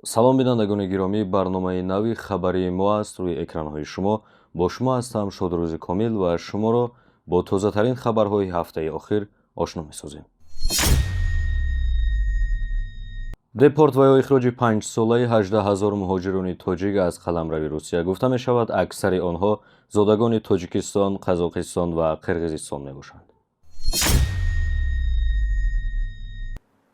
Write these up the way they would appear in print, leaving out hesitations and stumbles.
салом бинандагони гиромӣ, барномаи нави хабари мо аст рӯи экранҳои шумо. Бо шумо ҳастам Шодрӯзи Комил ва шуморо бо тозатарин хабарҳои ҳафтаи охир ошно месозем. депорт ва ё ихроҷи 5-солаи 18 000 муҳоҷирони тоҷик аз қаламрави Русия. гуфта мешавад, аксари онҳо зодагони Тоҷикистон, Қазоқистон ва Қирғизистон мебошанд.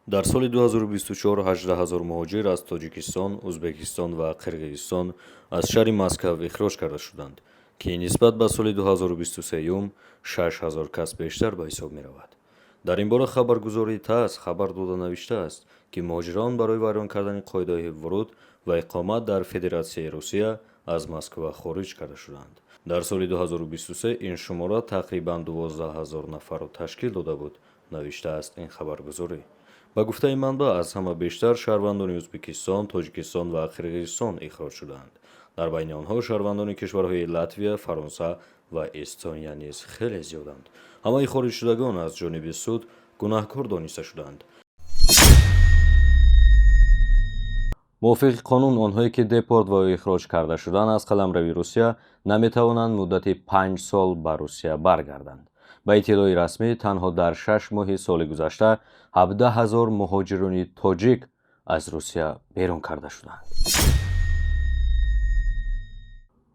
дар соли 2024 18 000 муҳоҷир аз Тоҷикистон, Узбекистон ва Қирғизистон аз шаҳри Москав ихроҷ карда шуданд, ки нисбат ба соли 2023 6 000 кас бештар ба ҳисоб меравад. дар ин бора хабаргузори ТАСС хабар дода навиштааст, ки муҳоҷирон барои вайрон кардани қоидаҳои вуруд ва иқомат дар Федератсияи Русия аз Москва хориҷ карда шуданд. дар соли 2023 ин шумора тақрибан 12 000 нафарро ташкил дода буд, навиштааст ин хабаргузорӣ. ба гуфтаи манбаъ, аз ҳама бештар шаҳрвандони Ӯзбекистон, Тоҷикистон ва Қирғизистон ихроҷ шуданд. дар байни онҳо шаҳрвандони кишварҳои Латвия, Фаронса ва Эстония низ хеле зиёданд. ҳамаи хориҷшудагон аз ҷониби суд гунаҳкор дониста шуданд. мувофиқи қонун, онҳое ки депорт ва ихроҷ карда шуданд аз қаламрави Русия наметавонанд муддати 5 сол ба Русия баргарданд. ба иттилои расмӣ, танҳо дар 6 моҳи соли гузашта 17 000 муҳоҷирони тоҷик аз Русия берун карда шуданд.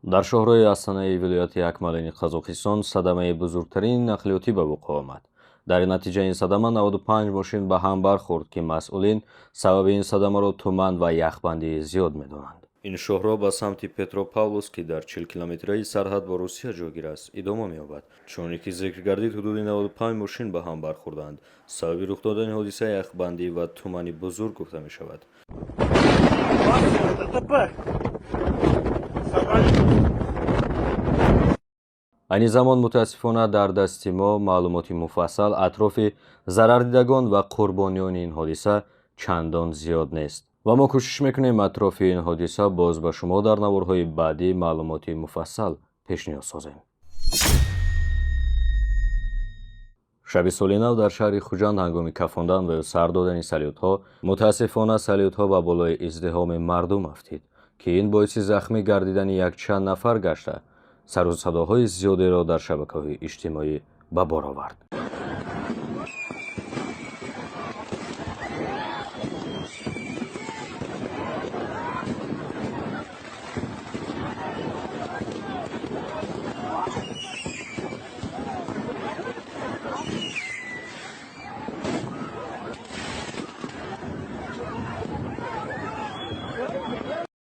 дар шоҳрои Астанаи вилояти Акмалини Қазоқистон садамаи бузургтарини нақлиётӣ ба вуқӯъ омад. дар натиҷаи ин садама 95 мошин ба ҳам бархӯрд, ки масъулин сабаби ин садамаро туман ва яхбандии зиёд медонанд. ин шоҳро ба самти Петропавловск, ки дар 40 километраи сарҳад бо Русия ҷойгир аст, идома меёбад. чуноне ки зикр гардид, ҳудуди 95 мошин ба ҳам бархӯрданд. сабаби рух додани ҳодисаи яхбандӣ ва тумани бузург гуфта мешавад. айни замон мутаассифона дар дасти мо маълумоти муфассал атрофи зарардидагон ва қурбониёни ин ҳодиса чандон зиёд нест ва мо кӯшиш мекунем атрофи ин ҳодиса боз ба шумо дар наворҳои баъдӣ маълумоти муфассал пешниҳод созем. шаби соли нав дар шаҳри Хуҷанд ҳангоми кафондан ва ё сар додани салютҳо мутаассифона салютҳо ба болои издиҳоми мардум афтид, ки ин боиси захмӣ гардидани якчанд нафар гашта сару садоҳои зиёдеро дар шабакаҳои иҷтимоӣ ба бор овард.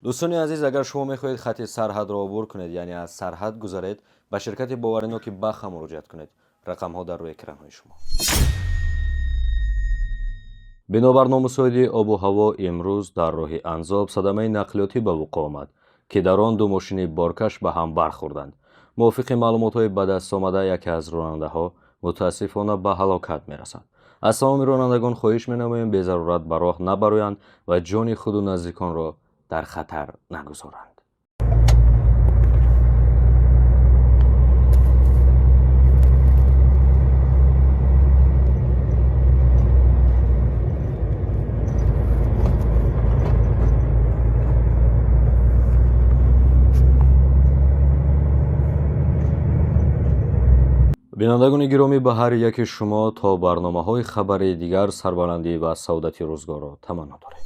дӯстони азиз, агар шумо мехоҳед хати сарҳадро убур кунед, яъне аз сарҳад гузаред, ба ширкати бовариноки Баха муроҷиат кунед. рақамҳо дар рӯи экранҳои шумо. бинобар номусоиди обу ҳаво, имрӯз дар роҳи Анзоб садамаи нақлиётӣ ба вуқӯъ омад, ки дар он ду мошини боркаш ба ҳам бархӯрданд. мувофиқи маълумотҳои ба дастомада, яке аз ронандаҳо мутаассифона ба ҳалокат мерасад. аз тамоми ронандагон хоҳиш менамоем безарурат ба роҳ набароянд ва ҷони худу наздиконро дар хатар нагузоранд. бинандагони гиромӣ, ба ҳар яки шумо то барномаҳои хабари дигар сарбаландӣ ва саодати рӯзгорро таманно дорем.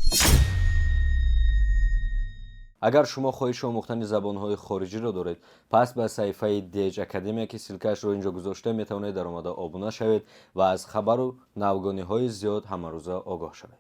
агар шумо хоҳиши омӯхтани забонҳои хориҷиро доред, пас ба саҳифаи Dej Academia, ки силкаашро инҷо гузоштем, метавонед дар омада обуна шавед ва аз хабару навгониҳои зиёд ҳамарӯза огоҳ шавед.